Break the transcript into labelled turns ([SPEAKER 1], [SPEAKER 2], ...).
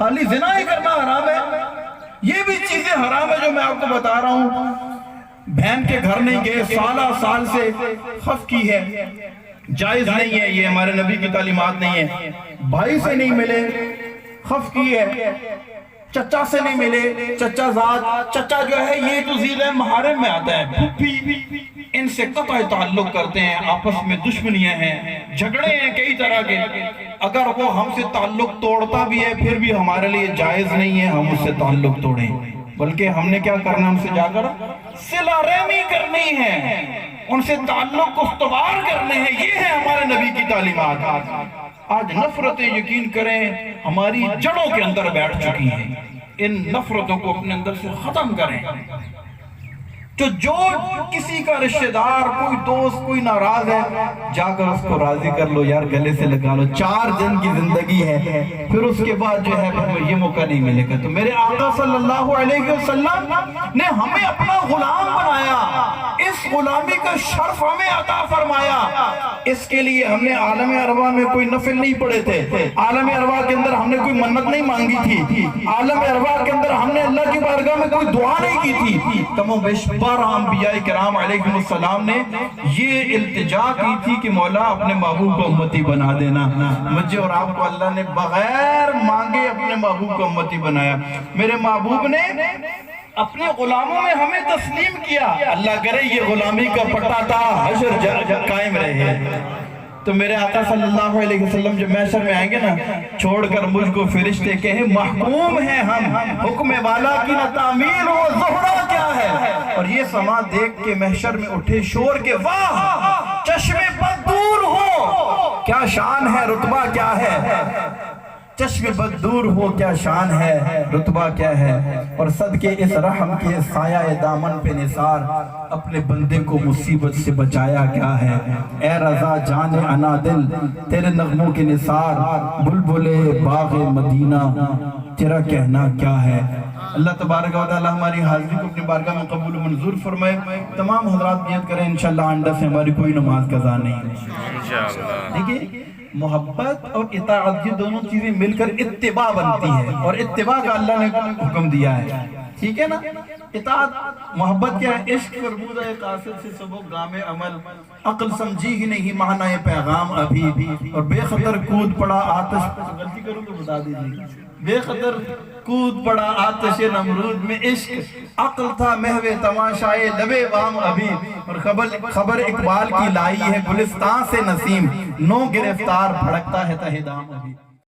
[SPEAKER 1] خالی زنا ہی کرنا حرام ہے؟ یہ بھی چیزیں حرام ہے جو میں آپ کو بتا رہا ہوں. بہن کے گھر نہیں گئے، سالہ سال سے خف کی ہے، جائز نہیں ہے، یہ ہمارے نبی کی تعلیمات نہیں ہے. بھائی سے نہیں ملے، خف کی ہے. چچا سے نہیں ملے، چچا زاد، چچا جو ہے یہ تو ذیل محارم میں آتا ہے. پھوپھی، ان سے قطع تعلق کرتے ہیں، آپس میں دشمنیاں ہیں، جھگڑے ہیں کئی طرح کے. اگر وہ ہم سے تعلق توڑتا بھی ہے پھر بھی ہمارے لیے جائز نہیں ہے ہم اس سے تعلق توڑیں، بلکہ ہم نے کیا کرنا، ہم سے جا کر صلہ رحمی کرنی ہے، ان سے تعلق استوار کرنے ہیں. یہ ہے ہمارے نبی کی تعلیمات. آج نفرتیں یقین کریں ہماری جڑوں کے اندر بیٹھ چکی ہیں. ان نفرتوں کو اپنے اندر سے ختم کریں. جو کسی کا رشتہ دار، کوئی دوست، کوئی ناراض ہے، جا کر اس کو راضی کر لو یار، گلے سے لگا لو. 4 دن کی زندگی ہے، پھر اس کے بعد جو ہے یہ موقع نہیں ملے گا. تو میرے آقا صلی اللہ علیہ وسلم نے ہمیں اپنا غلام بنایا، اس غلامی کا شرف ہمیں عطا فرمایا. اس کے لیے ہم نے عالم ارواح میں کوئی نفل نہیں پڑھے تھے، عالم ارواح کے اندر ہم نے کوئی منت نہیں مانگی تھی، عالم ارواح کے اندر ہم نے اللہ کی بارگاہ میں کوئی دعا نہیں کی تھی. کم و بیش انبیاء کرام علیہ السلام نے یہ التجا کی تھی کہ مولا اپنے محبوب کو امتی بنا دینا. مجھے اور آپ کو اللہ نے بغیر مانگے اپنے محبوب کو امتی بنایا. میرے محبوب نے اپنے غلاموں میں ہمیں تسلیم کیا. اللہ کرے یہ غلامی کا پٹا تھا حشر قائم رہے. تو میرے آقا صلی اللہ علیہ وسلم جب محشر میں آئیں گے نا، چھوڑ کر مجھ کو فرشتے کہیں محکوم ہیں ہم، حکم والا کی نہ تعمیل ہو، زہرا کیا ہے. اور یہ سما دیکھ کے محشر میں اٹھے شور کے، واہ چشمے بد دور ہو کیا شان ہے، رتبہ کیا ہے. چشم بد دور ہو کیا شان ہے، رتبہ کیا ہے. اور صدقے اس رحم کے سایہ دامن پہ نثار، اپنے بندے کو مصیبت سے بچایا کیا ہے. اے رضا جان انا دل تیرے نغموں کے نثار، بلبلے باغ مدینہ تیرا کہنا کیا ہے. اللہ تبارک و تعالی ہماری حاضری کو اپنی بارگاہ میں قبول و منظور فرمائے. تمام حضرات نیت کریں انشاءاللہ آئندہ سے ہماری کوئی نماز قضا نہیں. دیکھیں محبت اور اطاعت یہ دونوں چیزیں مل کر اتباع بنتی ہے، اور اتباع کا اللہ نے حکم دیا ہے. ٹھیک ہے نا. اطاعت محبت کیا ہے، عشق فرمودہ قاصد سے سبق گام عمل، عقل سمجھی ہی نہیں معنی پیغام ابھی بھی. اور بے خطر کود پڑا آتش، غلطی کروں تو بتا دیجیے، بے خطر کود پڑا آتش نمرود میں عشق، عقل تھا محو تماشائے لبے وام ابھی. اور خبر اقبال کی لائی ہے گلستان سے نسیم، نو گرفتار بھڑکتا ہے تہ دام ابھی.